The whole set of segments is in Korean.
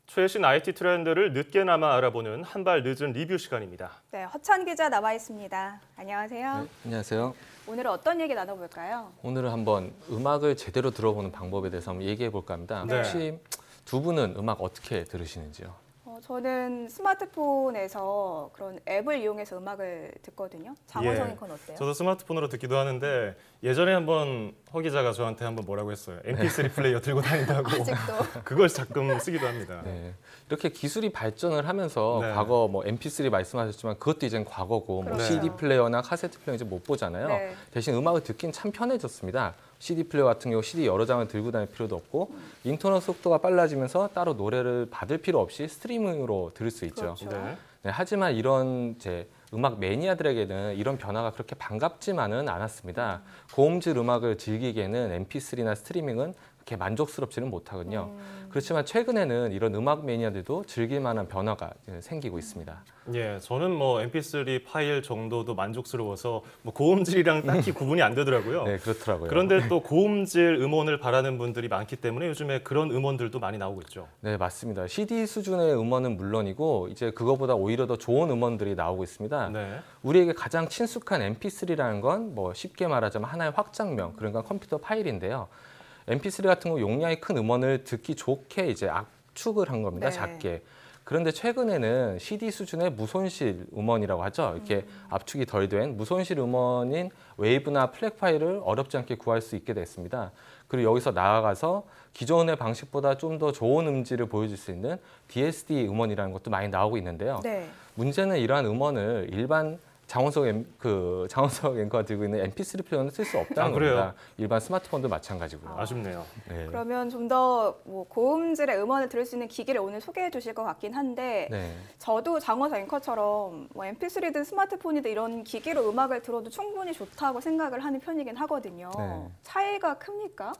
최신 IT 트렌드를 늦게나마 알아보는 한 발 늦은 리뷰 시간입니다. 네, 허찬 기자 나와 있습니다. 안녕하세요. 네, 안녕하세요. 오늘은 어떤 얘기 나눠볼까요? 오늘은 한번 음악을 제대로 들어보는 방법에 대해서 한번 얘기해 볼까 합니다. 네. 혹시 두 분은 음악 어떻게 들으시는지요? 저는 스마트폰에서 그런 앱을 이용해서 음악을 듣거든요. 장원성인 건 어때요? 저도 스마트폰으로 듣기도 하는데 예전에 한번 허 기자가 저한테 한번 뭐라고 했어요. MP3 플레이어 들고 다닌다고. 아직도. 그걸 가끔 쓰기도 합니다. 네. 이렇게 기술이 발전을 하면서 네. 과거 뭐 MP3 말씀하셨지만 그것도 이젠 과거고 뭐 그렇죠. CD 플레이어나 카세트 플레이어 이제 못 보잖아요. 네. 대신 음악을 듣긴 참 편해졌습니다. CD 플레이어 같은 경우 CD 여러 장을 들고 다닐 필요도 없고 인터넷 속도가 빨라지면서 따로 노래를 받을 필요 없이 스트리밍으로 들을 수 있죠. 그렇죠. 네. 네, 하지만 이런 음악 매니아들에게는 이런 변화가 그렇게 반갑지만은 않았습니다. 고음질 음악을 즐기기에는 MP3나 스트리밍은 그렇게 만족스럽지는 못하거든요. 그렇지만 최근에는 이런 음악 매니아들도 즐길 만한 변화가 생기고 있습니다. 예, 저는 뭐 MP3 파일 정도도 만족스러워서 뭐 고음질이랑 딱히 구분이 안 되더라고요. 네, 그렇더라고요. 그런데 또 고음질 음원을 바라는 분들이 많기 때문에 요즘에 그런 음원들도 많이 나오고 있죠. 네, 맞습니다. CD 수준의 음원은 물론이고 이제 그거보다 오히려 더 좋은 음원들이 나오고 있습니다. 네. 우리에게 가장 친숙한 MP3라는 건 뭐 쉽게 말하자면 하나의 확장명, 그러니까 컴퓨터 파일인데요. MP3 같은 거 용량이 큰 음원을 듣기 좋게 이제 압축을 한 겁니다. 네. 작게. 그런데 최근에는 CD 수준의 무손실 음원이라고 하죠. 이렇게 압축이 덜 된 무손실 음원인 웨이브나 플랫 파일을 어렵지 않게 구할 수 있게 됐습니다. 그리고 여기서 나아가서 기존의 방식보다 좀 더 좋은 음질을 보여줄 수 있는 DSD 음원이라는 것도 많이 나오고 있는데요. 네. 문제는 이러한 음원을 일반 장원석 앵커가 들고 있는 MP3 플레이어는 쓸 수 없다는 그래요? 겁니다. 일반 스마트폰도 마찬가지고요. 아쉽네요. 네. 그러면 좀 더 뭐 고음질의 음원을 들을 수 있는 기기를 오늘 소개해 주실 것 같긴 한데 네. 저도 장원성 앵커처럼 뭐 MP3든 스마트폰이든 이런 기기로 음악을 들어도 충분히 좋다고 생각을 하는 편이긴 하거든요. 네. 차이가 큽니까?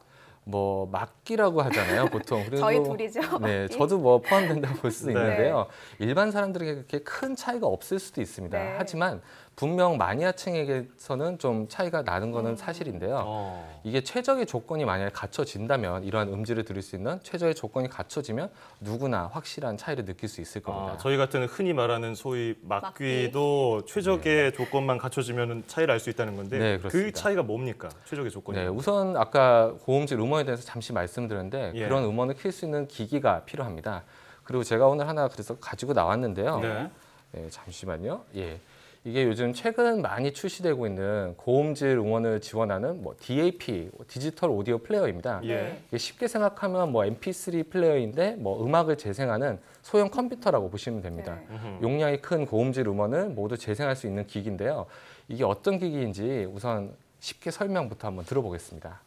뭐 막기라고 하잖아요, 보통. 그리고 저희 둘이죠. 네, 저도 뭐 포함된다고 볼 수도 네. 있는데요. 일반 사람들에게 그렇게 큰 차이가 없을 수도 있습니다. 네. 하지만 분명 마니아층에게서는 좀 차이가 나는 거는 사실인데요. 이게 최적의 조건이 만약에 갖춰진다면 이러한 음질을 들을 수 있는 최적의 조건이 갖춰지면 누구나 확실한 차이를 느낄 수 있을 겁니다. 저희 같은 흔히 말하는 소위 막귀도 최적의 조건만 갖춰지면 차이를 알 수 있다는 건데 네, 그 그렇습니다. 차이가 뭡니까? 최적의 조건이. 네, 우선 아까 고음질 음원에 대해서 잠시 말씀드렸는데 예. 그런 음원을 킬 수 있는 기기가 필요합니다. 그리고 제가 오늘 하나 그래서 가지고 나왔는데요. 네. 네, 잠시만요. 예. 이게 요즘 최근 많이 출시되고 있는 고음질 음원을 지원하는 뭐 DAP, 디지털 오디오 플레이어입니다. 예. 이게 쉽게 생각하면 뭐 MP3 플레이어인데 뭐 음악을 재생하는 소형 컴퓨터라고 보시면 됩니다. 네. 용량이 큰 고음질 음원을 모두 재생할 수 있는 기기인데요. 이게 어떤 기기인지 우선 쉽게 설명부터 한번 들어보겠습니다.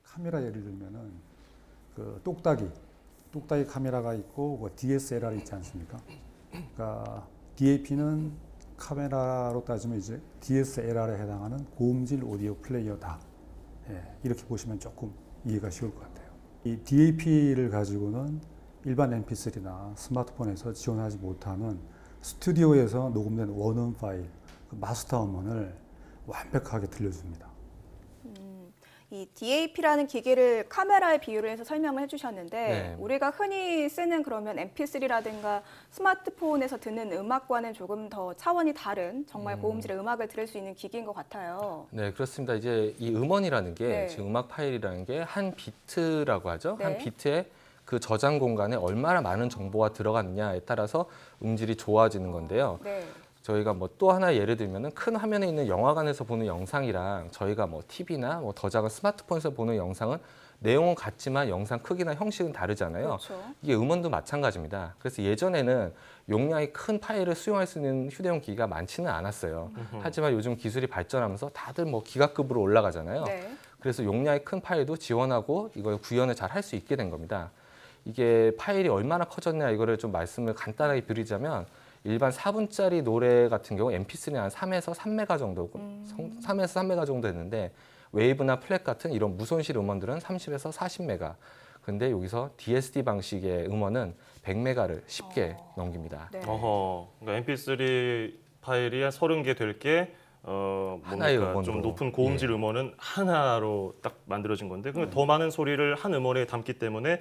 카메라 예를 들면은 그 똑딱이 카메라가 있고 뭐 DSLR 있지 않습니까? 그러니까 DAP는 카메라로 따지면 이제 DSLR에 해당하는 고음질 오디오 플레이어다. 예, 이렇게 보시면 조금 이해가 쉬울 것 같아요. 이 DAP를 가지고는 일반 MP3나 스마트폰에서 지원하지 못하는 스튜디오에서 녹음된 원음 파일, 그 마스터 음원을 완벽하게 들려줍니다. 이 DAP라는 기기를 카메라에 비유를 해서 설명을 해주셨는데 네. 우리가 흔히 쓰는 그러면 MP3라든가 스마트폰에서 듣는 음악과는 조금 더 차원이 다른 정말 고음질의 음악을 들을 수 있는 기기인 것 같아요. 네, 그렇습니다. 이제 이 음원이라는 게 네. 지금 음악 파일이라는 게 한 비트라고 하죠. 네. 한 비트에 그 저장 공간에 얼마나 많은 정보가 들어갔느냐에 따라서 음질이 좋아지는 건데요. 네. 저희가 뭐 또 하나 예를 들면은 큰 화면에 있는 영화관에서 보는 영상이랑 저희가 뭐 TV나 뭐 더 작은 스마트폰에서 보는 영상은 내용은 같지만 영상 크기나 형식은 다르잖아요. 그렇죠. 이게 음원도 마찬가지입니다. 그래서 예전에는 용량이 큰 파일을 수용할 수 있는 휴대용 기기가 많지는 않았어요. 하지만 요즘 기술이 발전하면서 다들 뭐 기가급으로 올라가잖아요. 네. 그래서 용량이 큰 파일도 지원하고 이걸 구현을 잘 할 수 있게 된 겁니다. 이게 파일이 얼마나 커졌냐 이거를 좀 말씀을 간단하게 드리자면 일반 4분짜리 노래 같은 경우 MP3는 한 3에서 3메가 정도, 3에서 3메가 정도 됐는데 웨이브나 플랫 같은 이런 무손실 음원들은 30에서 40메가. 근데 여기서 DSD 방식의 음원은 100메가를 쉽게 넘깁니다. 네. 그러니까 MP3 파일이 한 30개 될 게 하나의 뭡니까? 음원으로. 좀 높은 고음질 예. 음원은 하나로 딱 만들어진 건데 더 많은 소리를 한 음원에 담기 때문에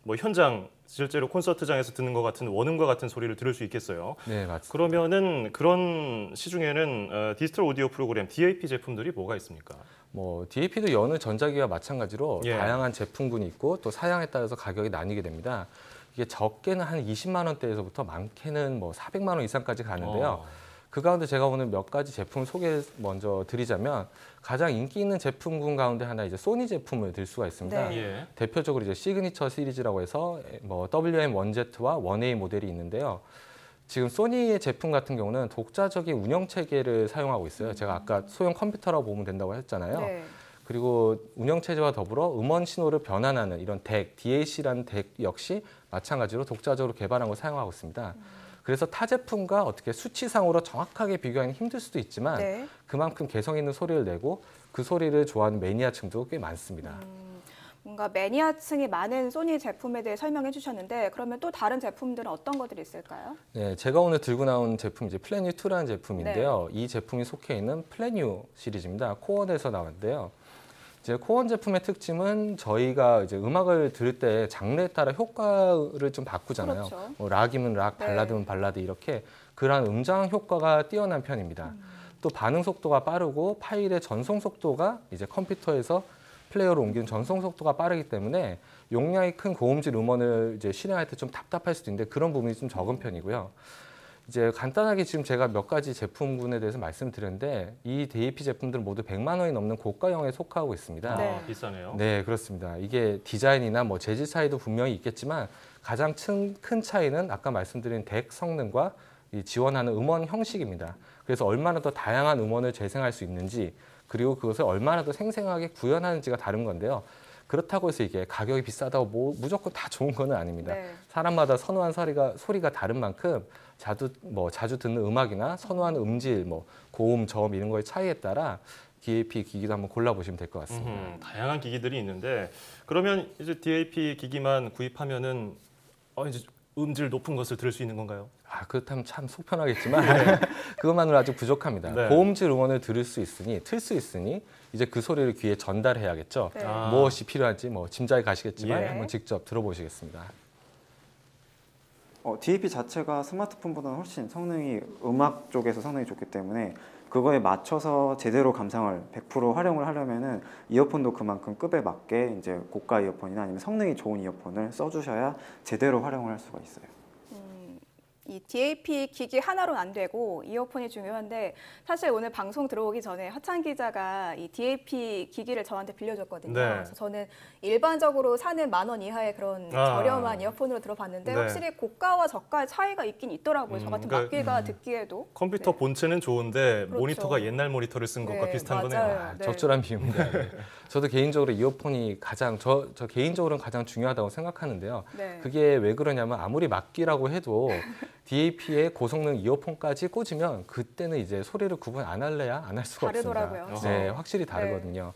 뭐 현장 실제로 콘서트장에서 듣는 것 같은 원음과 같은 소리를 들을 수 있겠어요. 네, 맞습니다. 그러면은 그런 시중에는 디지털 오디오 프로그램 DAP 제품들이 뭐가 있습니까? 뭐 DAP도 여느 전자기와 마찬가지로 예. 다양한 제품군이 있고 또 사양에 따라서 가격이 나뉘게 됩니다. 이게 적게는 한 20만 원대에서부터 많게는 뭐 400만 원 이상까지 가는데요. 그 가운데 제가 오늘 몇 가지 제품 소개를 먼저 드리자면 가장 인기 있는 제품군 가운데 하나 이제 소니 제품을 들 수가 있습니다. 네. 예. 대표적으로 이제 시그니처 시리즈라고 해서 뭐 WM1Z와 1A 모델이 있는데요. 지금 소니의 제품 같은 경우는 독자적인 운영 체계를 사용하고 있어요. 제가 아까 소형 컴퓨터라고 보면 된다고 했잖아요. 네. 그리고 운영 체제와 더불어 음원 신호를 변환하는 이런 덱, DAC라는 덱 역시 마찬가지로 독자적으로 개발한 걸 사용하고 있습니다. 그래서 타 제품과 어떻게 수치상으로 정확하게 비교하기 힘들 수도 있지만 네. 그만큼 개성 있는 소리를 내고 그 소리를 좋아하는 매니아층도 꽤 많습니다. 뭔가 매니아층이 많은 소니 제품에 대해 설명해 주셨는데 그러면 또 다른 제품들은 어떤 것들이 있을까요? 네, 제가 오늘 들고 나온 제품이 이제 플래뉴 2라는 제품인데요. 이 제품이 속해 있는 플래뉴 시리즈입니다. 코어에서 나왔는데요. 이제 코어 제품의 특징은 저희가 이제 음악을 들을 때 장르에 따라 효과를 좀 바꾸잖아요. 그렇죠. 뭐 락이면 락, 네. 발라드면 발라드 이렇게 그러한 음장 효과가 뛰어난 편입니다. 또 반응 속도가 빠르고 파일의 전송 속도가 이제 컴퓨터에서 플레이어로 옮기는 전송 속도가 빠르기 때문에 용량이 큰 고음질 음원을 이제 실행할 때 좀 답답할 수도 있는데 그런 부분이 좀 적은 편이고요. 이제 간단하게 지금 제가 몇 가지 제품군에 대해서 말씀드렸는데 이 DAP 제품들은 모두 100만 원이 넘는 고가형에 속하고 있습니다. 네. 비싸네요. 네, 그렇습니다. 이게 디자인이나 뭐 재질 차이도 분명히 있겠지만 가장 큰 차이는 아까 말씀드린 덱 성능과 이 지원하는 음원 형식입니다. 그래서 얼마나 더 다양한 음원을 재생할 수 있는지 그리고 그것을 얼마나 더 생생하게 구현하는지가 다른 건데요. 그렇다고 해서 이게 가격이 비싸다고 무조건 다 좋은 건 아닙니다. 네. 사람마다 선호한 소리가 다른 만큼 자주 듣는 음악이나 선호하는 음질, 뭐 고음, 저음 이런 거의 차이에 따라 DAP 기기도 한번 골라보시면 될 것 같습니다. 다양한 기기들이 있는데 그러면 이제 DAP 기기만 구입하면은 이제 음질 높은 것을 들을 수 있는 건가요? 아, 그렇다면 참 속편하겠지만 그것만으로 아직 부족합니다. 네. 고음질 음원을 틀 수 있으니 이제 그 소리를 귀에 전달해야겠죠. 네. 아. 무엇이 필요한지 뭐 짐작이 가시겠지만 예. 한번 직접 들어보시겠습니다. DAP 자체가 스마트폰보다는 훨씬 성능이 음악 쪽에서 성능이 좋기 때문에 그거에 맞춰서 제대로 감상을 100% 활용을 하려면은 이어폰도 그만큼 급에 맞게 이제 고가 이어폰이나 아니면 성능이 좋은 이어폰을 써주셔야 제대로 활용을 할 수가 있어요. 이 DAP 기기 하나로는 안 되고 이어폰이 중요한데 사실 오늘 방송 들어오기 전에 하찬 기자가 이 DAP 기기를 저한테 빌려줬거든요. 네. 그래서 저는 일반적으로 사는 10,000원 이하의 그런 저렴한 이어폰으로 들어봤는데 네. 확실히 고가와 저가의 차이가 있긴 있더라고요. 저 같은 그러니까 막귀가 듣기에도. 컴퓨터 네. 본체는 좋은데 그렇죠. 모니터가 옛날 모니터를 쓴 것과 네, 비슷한 맞아요. 거네요. 네. 적절한 비유입니다. 네. 저도 개인적으로 이어폰이 가장 저 개인적으로는 가장 중요하다고 생각하는데요. 네. 그게 왜 그러냐면 아무리 막기라고 해도 DAP의 고성능 이어폰까지 꽂으면 그때는 이제 소리를 구분 안 할래야 안 할 수가 다르더라고요. 없습니다. 네, 확실히 다르거든요.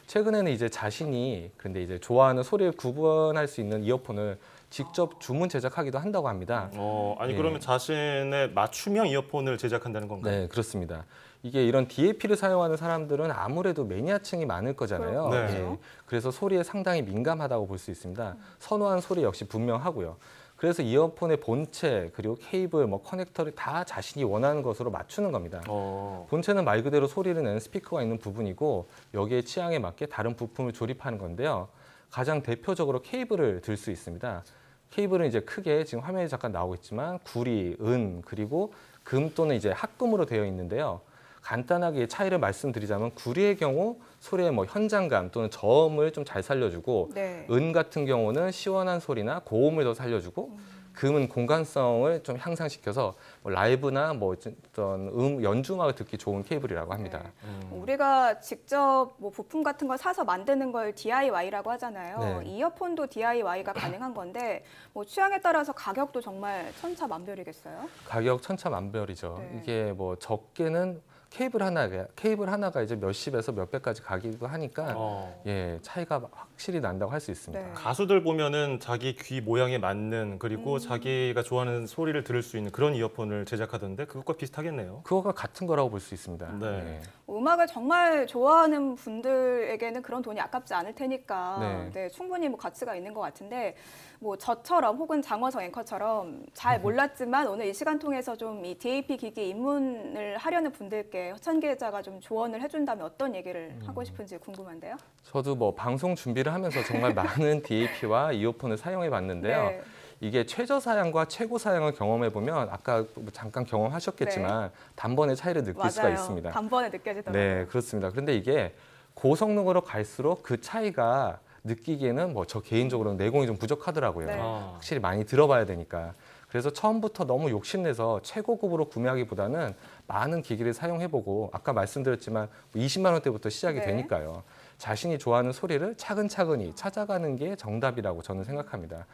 최근에는 이제 자신이 근데 이제 좋아하는 소리를 구분할 수 있는 이어폰을 직접 주문 제작하기도 한다고 합니다. 아니 예. 그러면 자신의 맞춤형 이어폰을 제작한다는 건가요? 네, 그렇습니다. 이게 이런 DAP를 사용하는 사람들은 아무래도 매니아층이 많을 거잖아요. 네. 예, 그래서 소리에 상당히 민감하다고 볼 수 있습니다. 선호한 소리 역시 분명하고요. 그래서 이어폰의 본체 그리고 케이블, 뭐 커넥터를 다 자신이 원하는 것으로 맞추는 겁니다. 본체는 말 그대로 소리를 내는 스피커가 있는 부분이고 여기에 취향에 맞게 다른 부품을 조립하는 건데요. 가장 대표적으로 케이블을 들 수 있습니다. 케이블은 이제 크게 지금 화면에 잠깐 나오고 있지만 구리, 은, 그리고 금 또는 이제 합금으로 되어 있는데요. 간단하게 차이를 말씀드리자면 구리의 경우 소리의 뭐 현장감 또는 저음을 좀 잘 살려주고 네. 은 같은 경우는 시원한 소리나 고음을 더 살려주고 금은 공간성을 좀 향상시켜서 뭐 라이브나 뭐 어떤 연주 음악을 듣기 좋은 케이블이라고 합니다. 우리가 직접 뭐 부품 같은 걸 사서 만드는 걸 DIY라고 하잖아요. 네. 이어폰도 DIY가 가능한 건데 뭐 취향에 따라서 가격도 정말 천차만별이겠어요. 가격 천차만별이죠. 네. 이게 뭐 적게는 케이블 하나가 이제 몇십에서 몇백까지 가기도 하니까 예, 차이가 확실히 난다고 할 수 있습니다. 네. 가수들 보면은 자기 귀 모양에 맞는 그리고 자기가 좋아하는 소리를 들을 수 있는 그런 이어폰을 제작하던데 그것과 비슷하겠네요. 그거가 같은 거라고 볼 수 있습니다. 네. 예. 음악을 정말 좋아하는 분들에게는 그런 돈이 아깝지 않을 테니까 네. 네, 충분히 뭐 가치가 있는 것 같은데 뭐 저처럼 혹은 장원성 앵커처럼 잘 몰랐지만 오늘 이 시간 통해서 좀 이 DAP 기기 입문을 하려는 분들께 허찬기 기자가 좀 조언을 해준다면 어떤 얘기를 하고 싶은지 궁금한데요. 저도 뭐 방송 준비를 하면서 정말 많은 DAP와 이어폰을 사용해 봤는데요. 네. 이게 최저 사양과 최고 사양을 경험해 보면 아까 잠깐 경험하셨겠지만 단번에 차이를 느낄 수가 맞아요. 있습니다. 단번에 느껴지더라고요. 네, 그렇습니다. 그런데 이게 고성능으로 갈수록 그 차이가 느끼기에는 뭐 저 개인적으로는 내공이 좀 부족하더라고요. 네. 확실히 많이 들어봐야 되니까. 그래서 처음부터 너무 욕심내서 최고급으로 구매하기보다는 많은 기기를 사용해보고 아까 말씀드렸지만 20만 원대부터 시작이 네. 되니까요. 자신이 좋아하는 소리를 차근차근히 찾아가는 게 정답이라고 저는 생각합니다.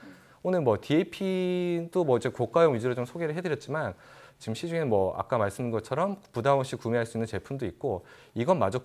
오늘 뭐 DAP도 뭐 이제 고가형 위주로 좀 소개를 해드렸지만 지금 시중에는 뭐 아까 말씀드린 것처럼 부담 없이 구매할 수 있는 제품도 있고 이것마저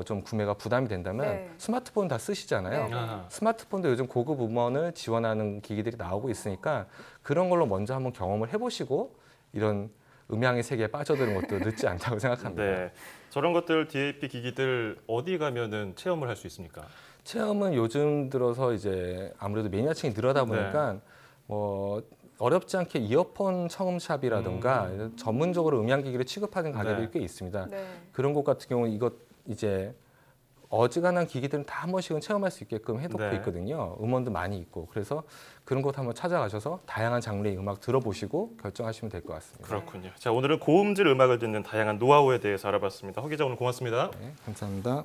좀 구매가 부담이 된다면 네. 스마트폰 다 쓰시잖아요. 네. 아, 스마트폰도 요즘 고급 음원을 지원하는 기기들이 나오고 있으니까 그런 걸로 먼저 한번 경험을 해보시고 이런 음향의 세계에 빠져드는 것도 늦지 않다고 생각합니다. 네. 저런 것들 DAP 기기들 어디 가면은 체험을 할 수 있습니까? 체험은 요즘 들어서 이제 아무래도 매니아층이 늘어다 보니까 뭐 어렵지 않게 이어폰 청음샵이라든가 전문적으로 음향기기를 취급하는 가게들이 네. 꽤 있습니다. 네. 그런 곳 같은 경우는 이것 이제 어지간한 기기들은 다 한 번씩은 체험할 수 있게끔 해놓고 네. 있거든요. 음원도 많이 있고 그래서 그런 곳 한번 찾아가셔서 다양한 장르의 음악 들어보시고 결정하시면 될 것 같습니다. 그렇군요. 자, 오늘은 고음질 음악을 듣는 다양한 노하우에 대해서 알아봤습니다. 허 기자 오늘 고맙습니다. 네, 감사합니다.